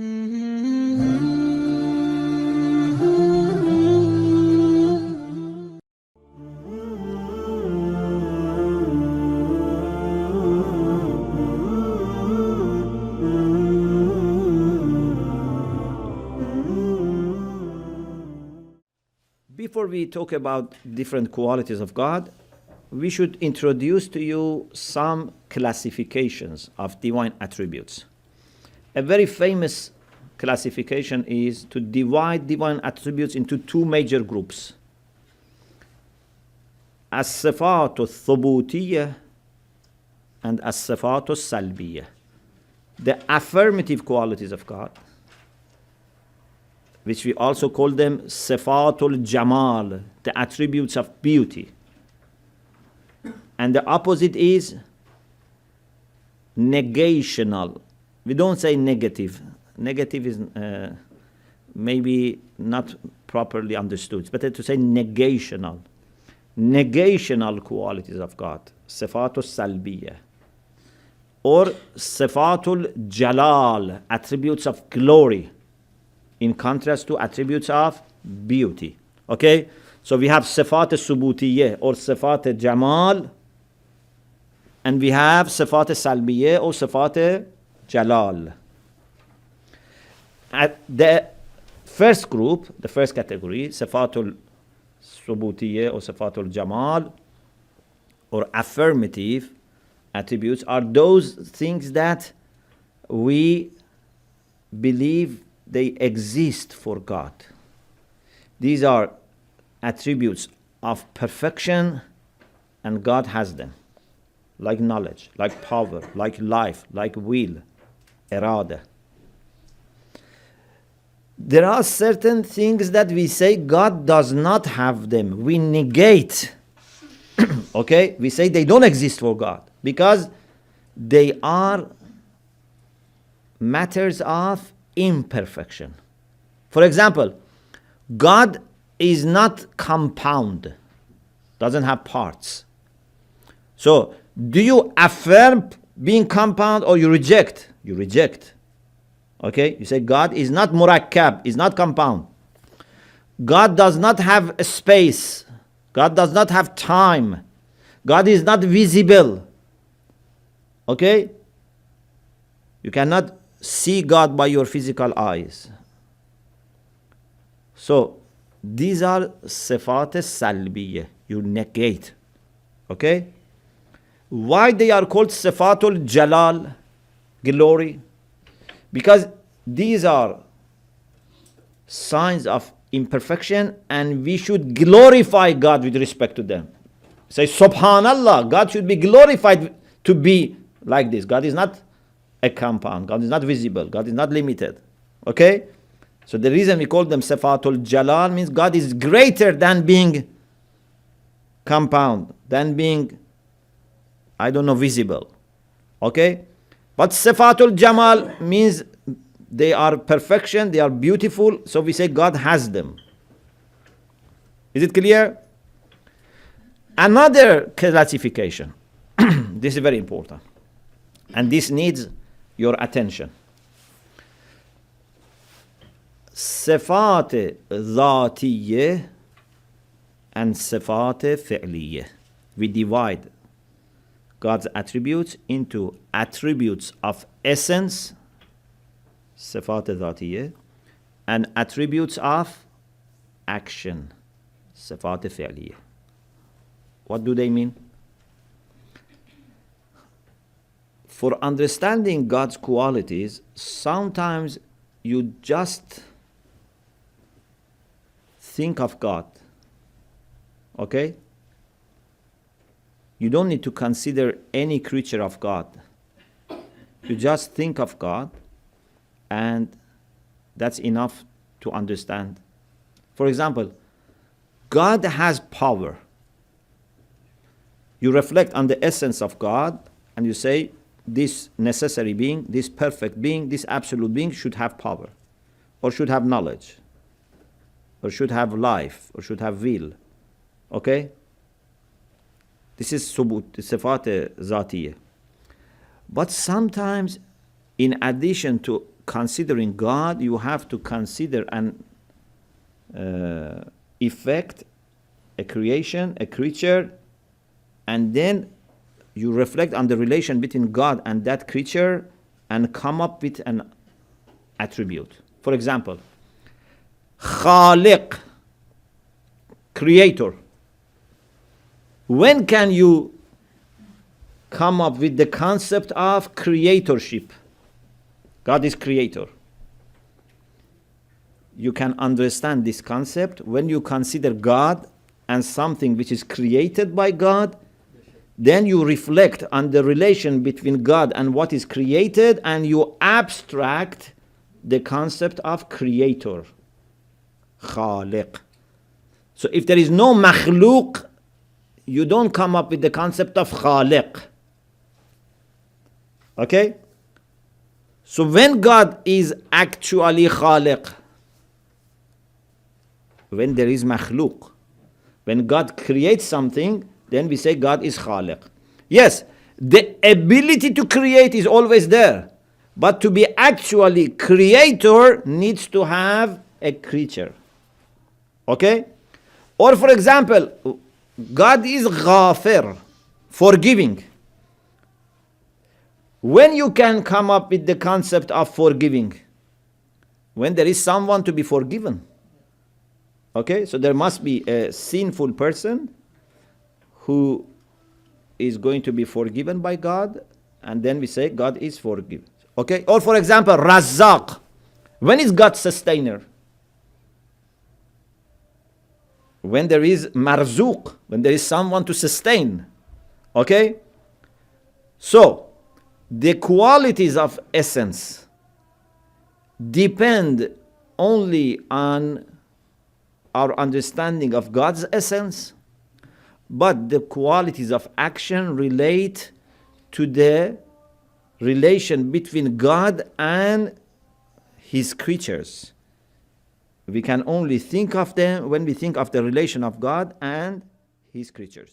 Before we talk about different qualities of God, we should introduce to you some classifications of divine attributes. A very famous classification is to divide divine attributes into two major groups: as-sifat al-thubutiyyah and as-sifat al-salbiyyah. The affirmative qualities of God, which we also call them sifatul jamal, the attributes of beauty. And the opposite is negational. We don't say negative. Negative is maybe not properly understood. It's better to say negational. Negational qualities of God, sifatul salbiyah. Or sifatul jalal, attributes of glory, in contrast to attributes of beauty. Okay? So we have sifat subutiyeh or sifat jamal, and we have sifat salbiyeh or sifat jalal. At the first group, the first category, sifatul subutiyeh or sifatul jamal, or affirmative attributes, are those things that we believe they exist for God. These are attributes of perfection, and God has them, like knowledge, like power, like life, like will, irada. There are certain things that we say God does not have them. We negate. Okay? We say they don't exist for God because they are matters of imperfection. For example, God is not compound, doesn't have parts. So, do you affirm being compound or you reject? You reject. Okay? You say God is not murakkab, is not compound. God does not have a space. God does not have time. God is not visible. Okay? You cannot see God by your physical eyes. So, these are sifat salbiyah. You negate. Okay? Why they are called sifatul jalal, glory? Because these are signs of imperfection, and we should glorify God with respect to them. Say, Subhanallah, God should be glorified to be like this. God is not a compound. God is not visible. God is not limited. Okay? So the reason we call them sifatul jalal means God is greater than being compound, than being, visible. Okay? But sifatul jamal means they are perfection, they are beautiful, so we say God has them. Is it clear? Another classification. This is very important. And this needs your attention. Sifat zatiyye and sifat fi'liyye. We divide God's attributes into attributes of essence, sifat zatiyye, and attributes of action, sifat fi'liyye. What do they mean? For understanding God's qualities, sometimes you just think of God. Okay? You don't need to consider any creature of God. You just think of God, and that's enough to understand. For example, God has power. You reflect on the essence of God, and you say, this necessary being, this perfect being, this absolute being should have power, or should have knowledge, or should have life, or should have will. Okay? This is subut, sifat zatiyah. But sometimes, in addition to considering God, you have to consider an effect, a creation, a creature, and then you reflect on the relation between God and that creature and come up with an attribute. For example, Khaliq, creator. When can you come up with the concept of creatorship? God is creator. You can understand this concept when you consider God and something which is created by God. Then you reflect on the relation between God and what is created, and you abstract the concept of creator, Khaliq. So if there is no makhluk, you don't come up with the concept of Khaliq. Okay? So when God is actually Khaliq, when there is makhluk, when God creates something, then we say God is Khaliq. Yes, the ability to create is always there. But to be actually creator needs to have a creature. Okay? Or for example, God is Ghafir, forgiving. When you can come up with the concept of forgiving? When there is someone to be forgiven. Okay? So there must be a sinful person who is going to be forgiven by God, and then we say God is forgiven. Okay? Or for example, Razzaq. When is God sustainer? When there is Marzuq, when there is someone to sustain. Okay? So, the qualities of essence depend only on our understanding of God's essence, but the qualities of action relate to the relation between God and his creatures. We can only think of them when we think of the relation of God and his creatures.